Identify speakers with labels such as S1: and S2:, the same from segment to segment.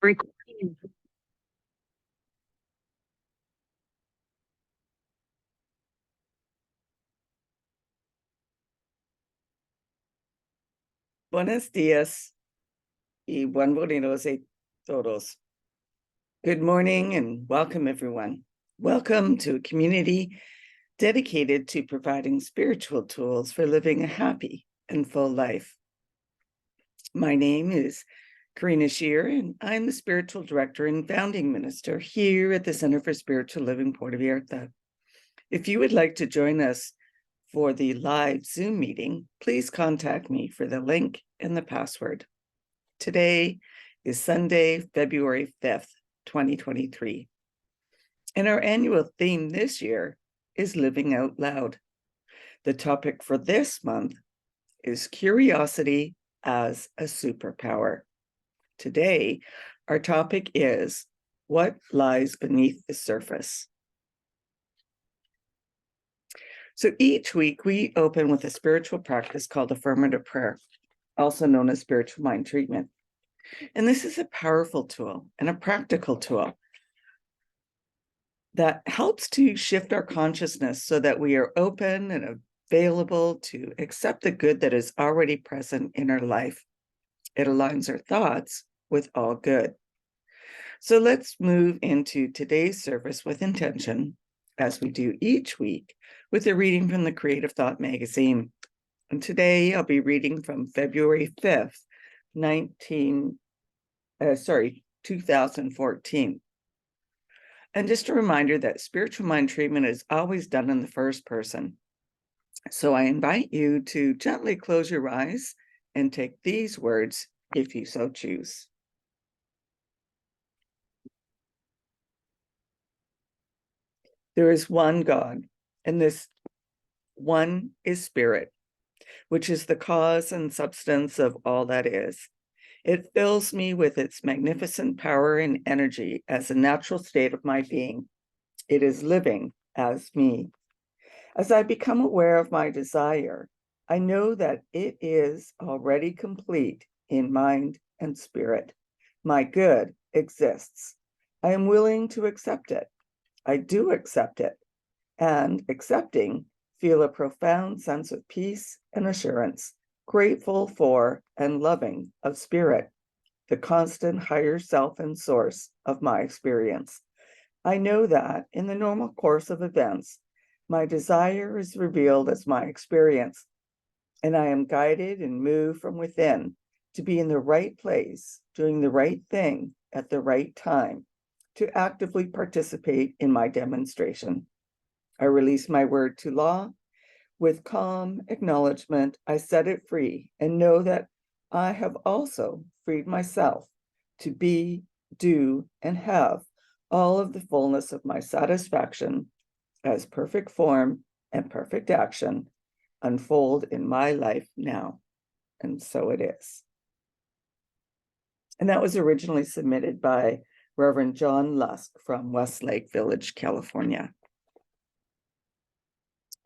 S1: Recording.
S2: Buenos días y buen buenos a todos. Good morning and welcome, everyone. Welcome to a community dedicated to providing spiritual tools for living a happy and full life. My name is Karina Shear, and I'm the spiritual director and founding minister here at the Center for Spiritual Living Puerto Vallarta. If you would like to join us for the live Zoom meeting, please contact me for the link and the password. Today is Sunday, February 5th, 2023. And our annual theme this year is Living Out Loud. The topic for this month is Curiosity as a Superpower. Today, our topic is What Lies Beneath the Surface? So each week we open with a spiritual practice called affirmative prayer, also known as spiritual mind treatment. And this is a powerful tool and a practical tool that helps to shift our consciousness so that we are open and available to accept the good that is already present in our life. It aligns our thoughts with all good. So let's move into today's service with intention, as we do each week, with a reading from the Creative Thought magazine. And today I'll be reading from February 5th, 2014. And just a reminder that spiritual mind treatment is always done in the first person. So I invite you to gently close your eyes and take these words if you so choose. There is one God, and this one is spirit, which is the cause and substance of all that is. It fills me with its magnificent power and energy as a natural state of my being. It is living as me. As I become aware of my desire, I know that it is already complete in mind and spirit. My good exists. I am willing to accept it. I do accept it, and accepting, feel a profound sense of peace and assurance, grateful for and loving of spirit, the constant higher self and source of my experience. I know that in the normal course of events, my desire is revealed as my experience, and I am guided and moved from within to be in the right place, doing the right thing at the right time, to actively participate in my demonstration. I release my word to law. With calm acknowledgement, I set it free and know that I have also freed myself to be, do, and have all of the fullness of my satisfaction as perfect form and perfect action unfold in my life now. And so it is. And that was originally submitted by Reverend John Lusk from Westlake Village, California.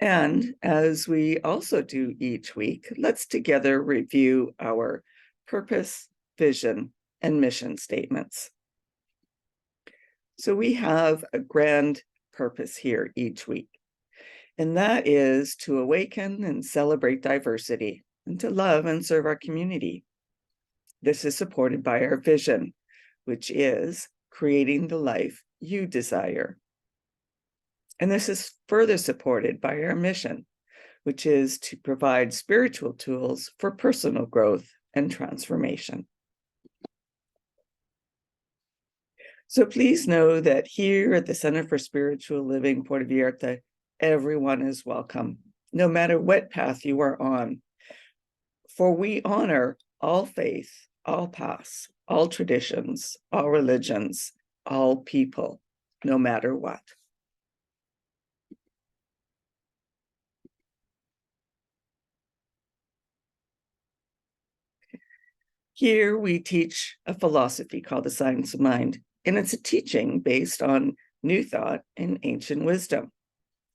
S2: And as we also do each week, let's together review our purpose, vision, and mission statements. So we have a grand purpose here each week, and that is to awaken and celebrate diversity and to love and serve our community. This is supported by our vision, which is creating the life you desire. And this is further supported by our mission, which is to provide spiritual tools for personal growth and transformation. So please know that here at the Center for Spiritual Living Puerto Vallarta, everyone is welcome, no matter what path you are on. For we honor all faith, all paths, all traditions, all religions, all people, no matter what. Here we teach a philosophy called the science of mind, and it's a teaching based on new thought and ancient wisdom.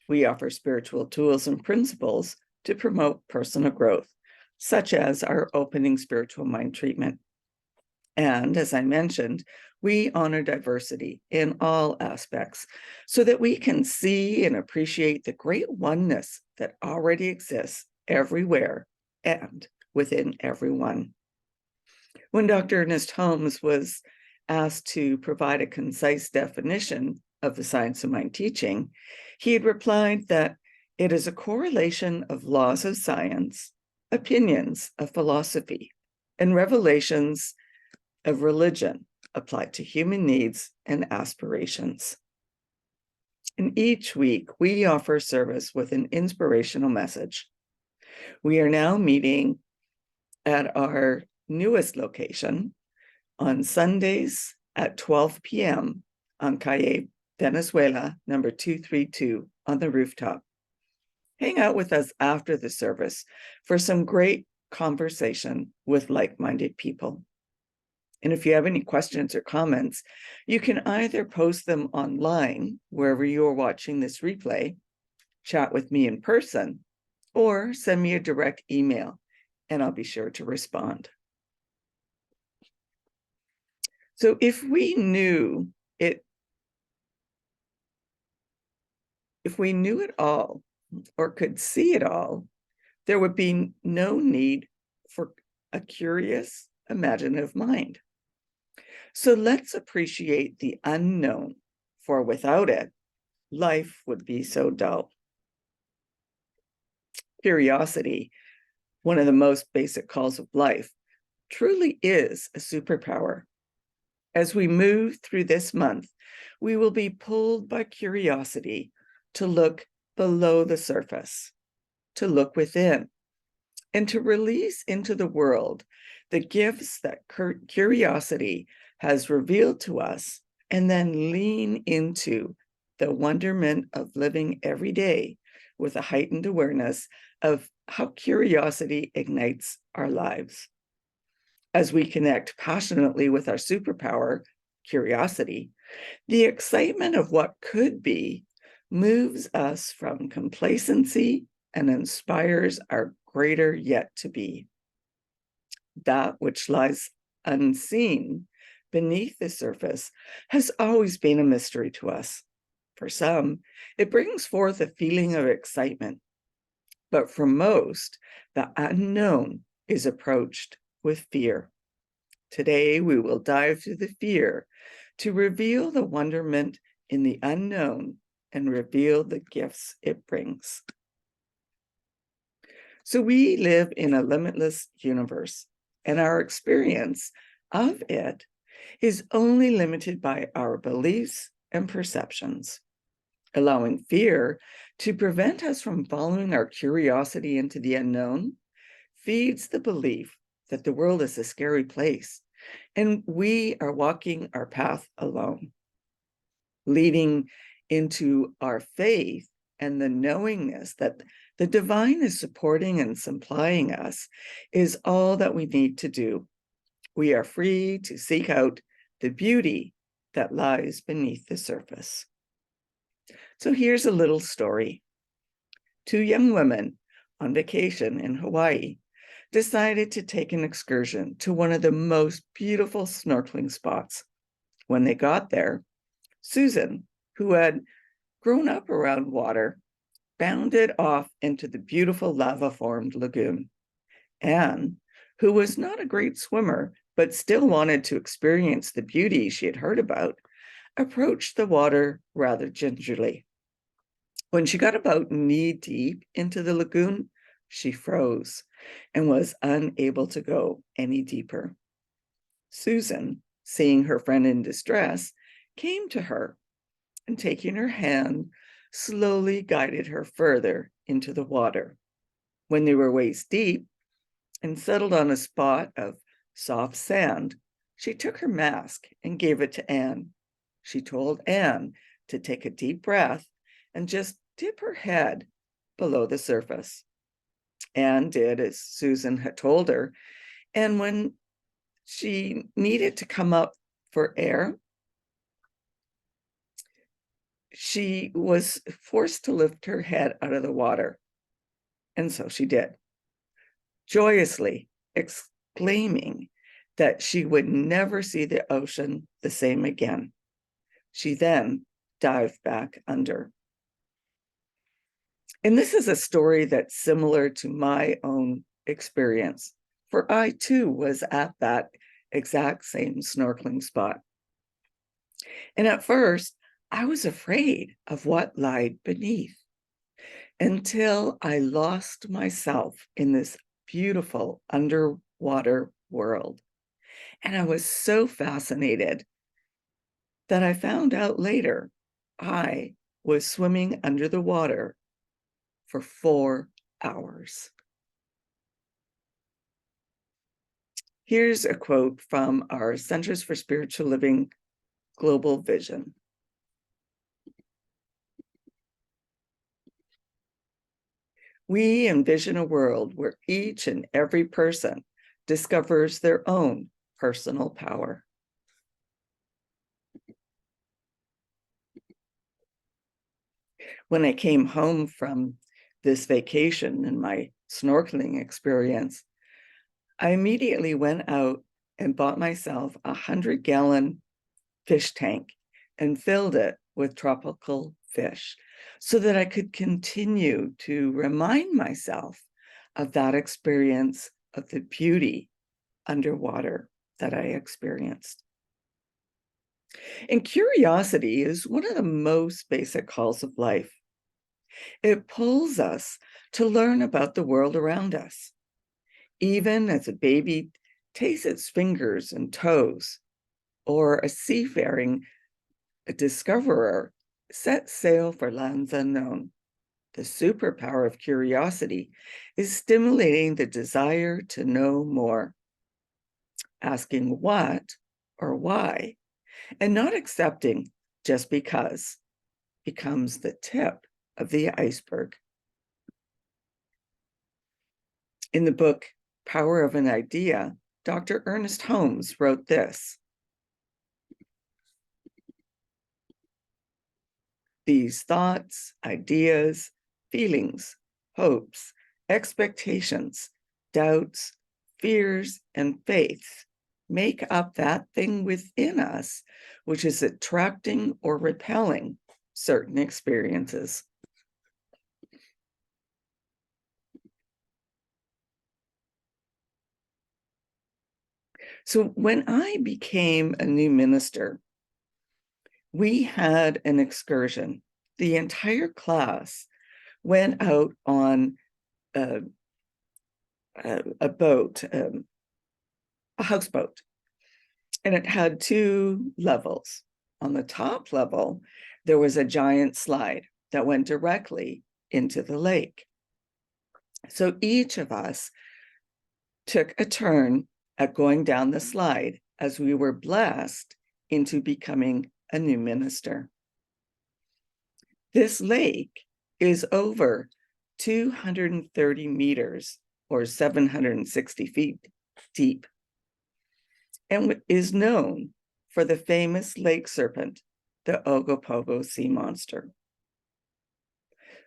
S2: We offer spiritual tools and principles to promote personal growth, such as our opening spiritual mind treatment. And as I mentioned, we honor diversity in all aspects so that we can see and appreciate the great oneness that already exists everywhere and within everyone. When Dr. Ernest Holmes was asked to provide a concise definition of the science of mind teaching, he had replied that it is a correlation of laws of science, opinions of philosophy, and revelations of religion applied to human needs and aspirations. And each week, we offer service with an inspirational message. We are now meeting at our newest location on Sundays at 12 p.m. on Calle Venezuela, number 232 on the rooftop. Hang out with us after the service for some great conversation with like-minded people. And if you have any questions or comments, you can either post them online, wherever you are watching this replay, chat with me in person, or send me a direct email, and I'll be sure to respond. So if we knew it all, or could see it all, there would be no need for a curious, imaginative mind. So let's appreciate the unknown, for without it, life would be so dull. Curiosity, one of the most basic calls of life, truly is a superpower. As we move through this month, we will be pulled by curiosity to look below the surface, to look within, and to release into the world the gifts that curiosity has revealed to us, and then lean into the wonderment of living every day with a heightened awareness of how curiosity ignites our lives. As we connect passionately with our superpower, curiosity, the excitement of what could be moves us from complacency and inspires our greater yet to be. That which lies unseen beneath the surface has always been a mystery to us. For some, it brings forth a feeling of excitement, but for most, the unknown is approached with fear. Today, we will dive through the fear to reveal the wonderment in the unknown and reveal the gifts it brings. So we live in a limitless universe, and our experience of it is only limited by our beliefs and perceptions. Allowing fear to prevent us from following our curiosity into the unknown feeds the belief that the world is a scary place and we are walking our path alone. Leading into our faith and the knowingness that the divine is supporting and supplying us is all that we need to do. We are free to seek out the beauty that lies beneath the surface. So here's a little story. Two young women on vacation in Hawaii decided to take an excursion to one of the most beautiful snorkeling spots. When they got there, Susan, who had grown up around water, bounded off into the beautiful lava-formed lagoon. Anne, who was not a great swimmer, but still wanted to experience the beauty she had heard about, approached the water rather gingerly. When she got about knee-deep into the lagoon, she froze and was unable to go any deeper. Susan, seeing her friend in distress, came to her and, taking her hand, slowly guided her further into the water. When they were waist deep and settled on a spot of soft sand, she took her mask and gave it to Anne. She told Anne to take a deep breath and just dip her head below the surface. Anne did as Susan had told her, and when she needed to come up for air, she was forced to lift her head out of the water, and so she did, joyously exclaiming that she would never see the ocean the same again. She then dived back under. And this is a story that's similar to my own experience, for I too was at that exact same snorkeling spot. And at first, I was afraid of what lied beneath until I lost myself in this beautiful underwater world. And I was so fascinated that I found out later I was swimming under the water for 4 hours. Here's a quote from our Centers for Spiritual Living Global Vision. We envision a world where each and every person discovers their own personal power. When I came home from this vacation and my snorkeling experience, I immediately went out and bought myself a 100-gallon fish tank and filled it with tropical fish so that I could continue to remind myself of that experience of the beauty underwater that I experienced. And curiosity is one of the most basic calls of life. It pulls us to learn about the world around us. Even as a baby tastes its fingers and toes, or a seafaring discoverer sets sail for lands unknown, the superpower of curiosity is stimulating the desire to know more, asking what or why, and not accepting just because becomes the tip of the iceberg. In the book, Power of an Idea, Dr. Ernest Holmes wrote this: these thoughts, ideas, feelings, hopes, expectations, doubts, fears, and faiths make up that thing within us which is attracting or repelling certain experiences. So when I became a new minister, we had an excursion. The entire class went out on a boat, a houseboat, and it had 2 levels. On the top level, there was a giant slide that went directly into the lake. So each of us took a turn at going down the slide as we were blessed into becoming a new minister. This lake is over 230 meters or 760 feet deep and is known for the famous lake serpent, the Ogopogo sea monster.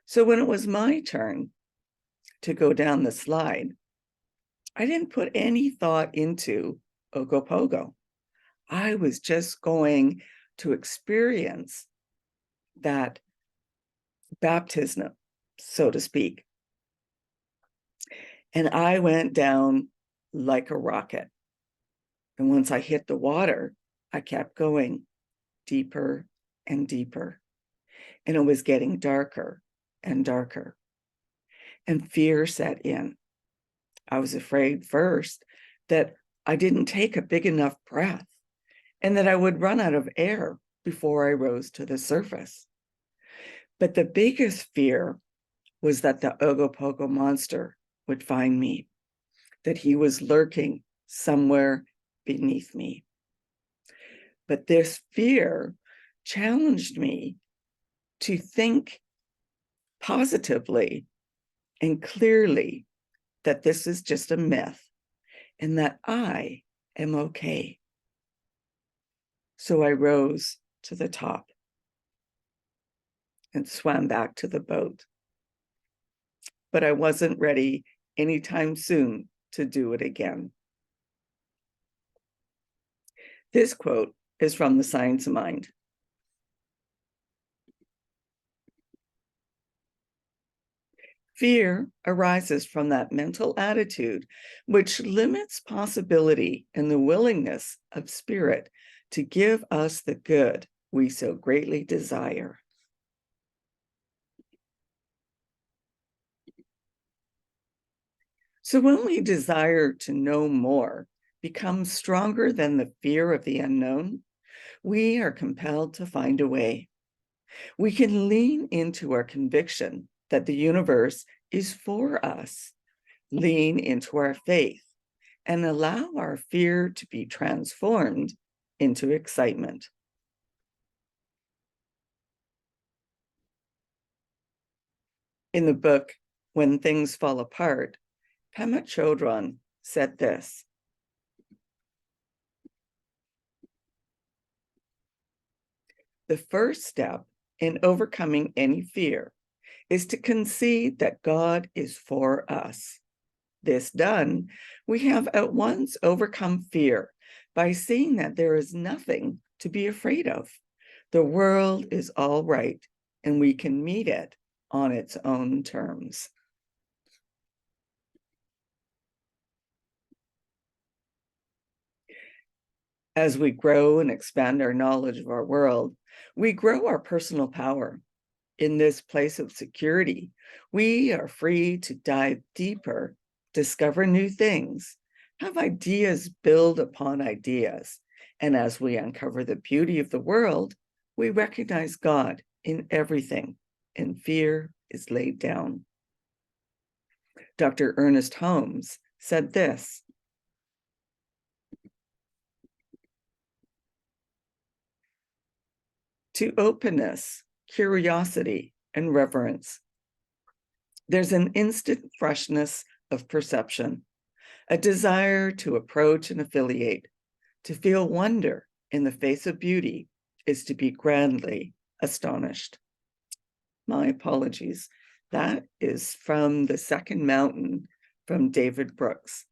S2: So when it was my turn to go down the slide, I didn't put any thought into Ogopogo. I was just going to experience that baptism, so to speak. And I went down like a rocket. And once I hit the water, I kept going deeper and deeper. And it was getting darker and darker. And fear set in. I was afraid first that I didn't take a big enough breath and that I would run out of air before I rose to the surface. But the biggest fear was that the Ogopogo monster would find me, that he was lurking somewhere beneath me. But this fear challenged me to think positively and clearly that this is just a myth and that I am okay. So I rose to the top and swam back to the boat. But I wasn't ready anytime soon to do it again. This quote is from The Science of Mind. Fear arises from that mental attitude which limits possibility and the willingness of spirit to give us the good we so greatly desire. So when we desire to know more becomes stronger than the fear of the unknown, we are compelled to find a way. We can lean into our conviction that the universe is for us, lean into our faith, and allow our fear to be transformed into excitement. In the book, When Things Fall Apart, Pema Chodron said this: "The first step in overcoming any fear is to concede that God is for us. This done, we have at once overcome fear by seeing that there is nothing to be afraid of. The world is all right, and we can meet it on its own terms." As we grow and expand our knowledge of our world, we grow our personal power. In this place of security, we are free to dive deeper, discover new things, have ideas build upon ideas. And as we uncover the beauty of the world, we recognize God in everything, and fear is laid down. Dr. Ernest Holmes said this: "To openness, curiosity, and reverence, there's an instant freshness of perception, a desire to approach and affiliate. To feel wonder in the face of beauty is to be grandly astonished." My apologies. That is from The Second Mountain from David Brooks.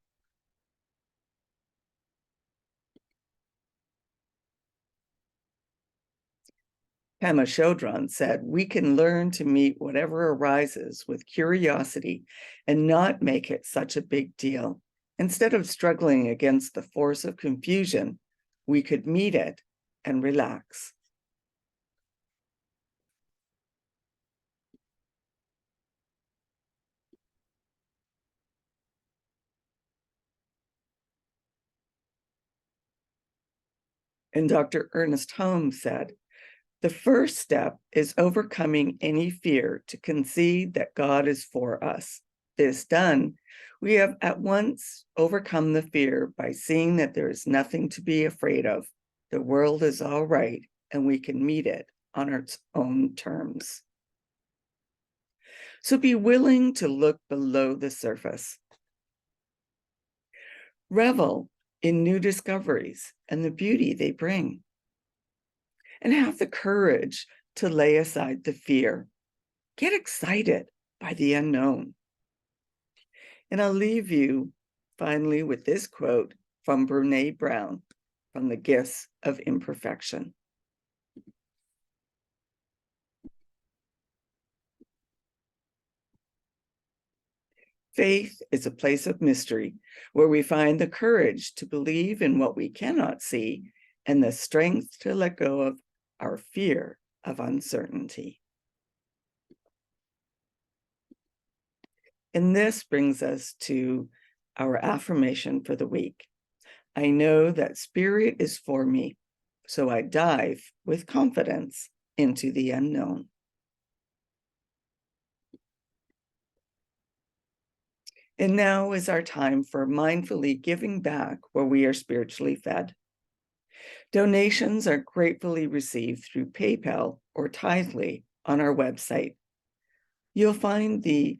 S2: Pema Chodron said, "We can learn to meet whatever arises with curiosity and not make it such a big deal. Instead of struggling against the force of confusion, we could meet it and relax." And Dr. Ernest Holmes said, "The first step is overcoming any fear to concede that God is for us. This done, we have at once overcome the fear by seeing that there is nothing to be afraid of. The world is all right, and we can meet it on its own terms." So be willing to look below the surface. Revel in new discoveries and the beauty they bring. And have the courage to lay aside the fear. Get excited by the unknown. And I'll leave you finally with this quote from Brene Brown from The Gifts of Imperfection. "Faith is a place of mystery where we find the courage to believe in what we cannot see and the strength to let go of our fear of uncertainty." And this brings us to our affirmation for the week. I know that Spirit is for me, so I dive with confidence into the unknown. And now is our time for mindfully giving back where we are spiritually fed. Donations are gratefully received through PayPal or Tithely on our website. You'll find the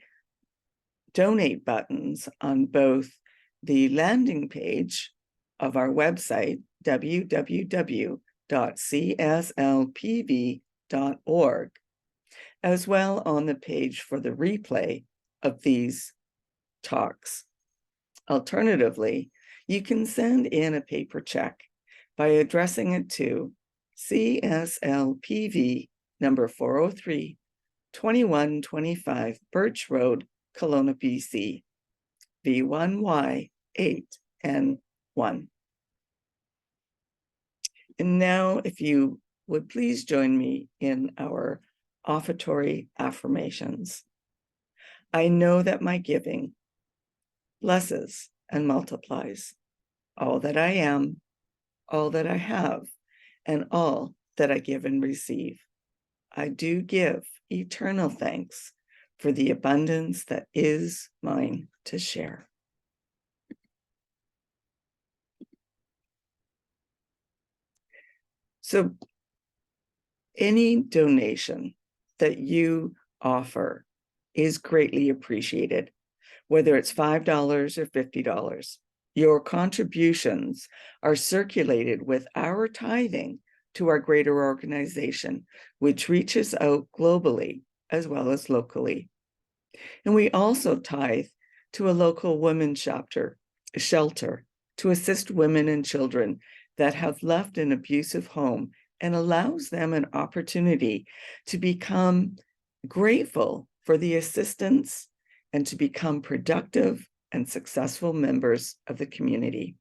S2: donate buttons on both the landing page of our website, www.cslpv.org, as well on the page for the replay of these talks. Alternatively, you can send in a paper check by addressing it to CSLPV number 403, 2125 Birch Road, Kelowna, BC, V1Y8N1. And now, if you would please join me in our offertory affirmations. I know that my giving blesses and multiplies all that I am, all that I have, and all that I give and receive. I do give eternal thanks for the abundance that is mine to share. So any donation that you offer is greatly appreciated, whether it's $5 or $50. Your contributions are circulated with our tithing to our greater organization, which reaches out globally as well as locally. And we also tithe to a local women's shelter to assist women and children that have left an abusive home, and allows them an opportunity to become grateful for the assistance and to become productive and successful members of the community.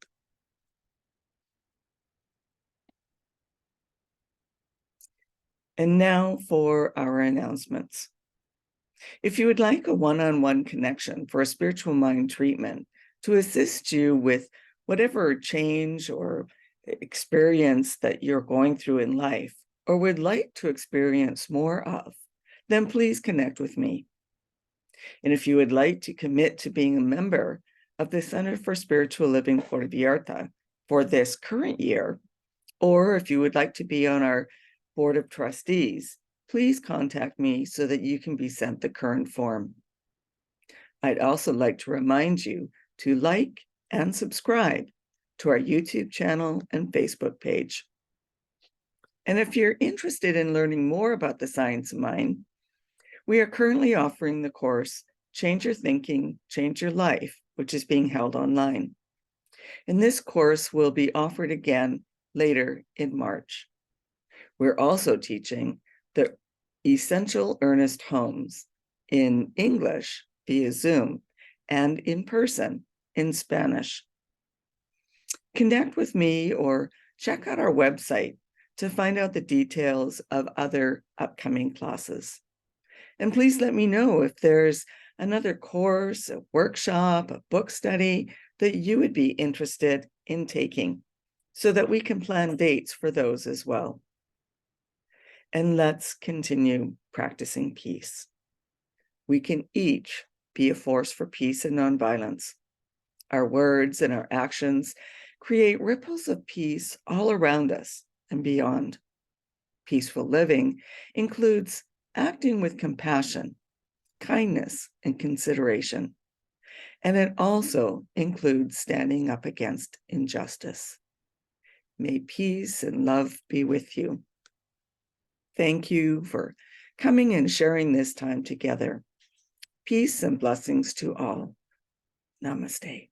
S2: And now for our announcements. If you would like a one-on-one connection for a spiritual mind treatment to assist you with whatever change or experience that you're going through in life, or would like to experience more of, then please connect with me. And if you would like to commit to being a member of the Center for Spiritual Living Puerto Vallarta for this current year, or if you would like to be on our board of trustees, please contact me so that you can be sent the current form. I'd also like to remind you to like and subscribe to our YouTube channel and Facebook page. And if you're interested in learning more about the science of mind, we are currently offering the course, Change Your Thinking, Change Your Life, which is being held online. And this course will be offered again later in March. We're also teaching the Essential Earnest Homes in English via Zoom and in person in Spanish. Connect with me or check out our website to find out the details of other upcoming classes. And please let me know if there's another course, a workshop, a book study that you would be interested in taking, so that we can plan dates for those as well. And let's continue practicing peace. We can each be a force for peace and nonviolence. Our words and our actions create ripples of peace all around us and beyond. Peaceful living includes acting with compassion, kindness, and consideration. And it also includes standing up against injustice. May peace and love be with you. Thank you for coming and sharing this time together. Peace and blessings to all. Namaste.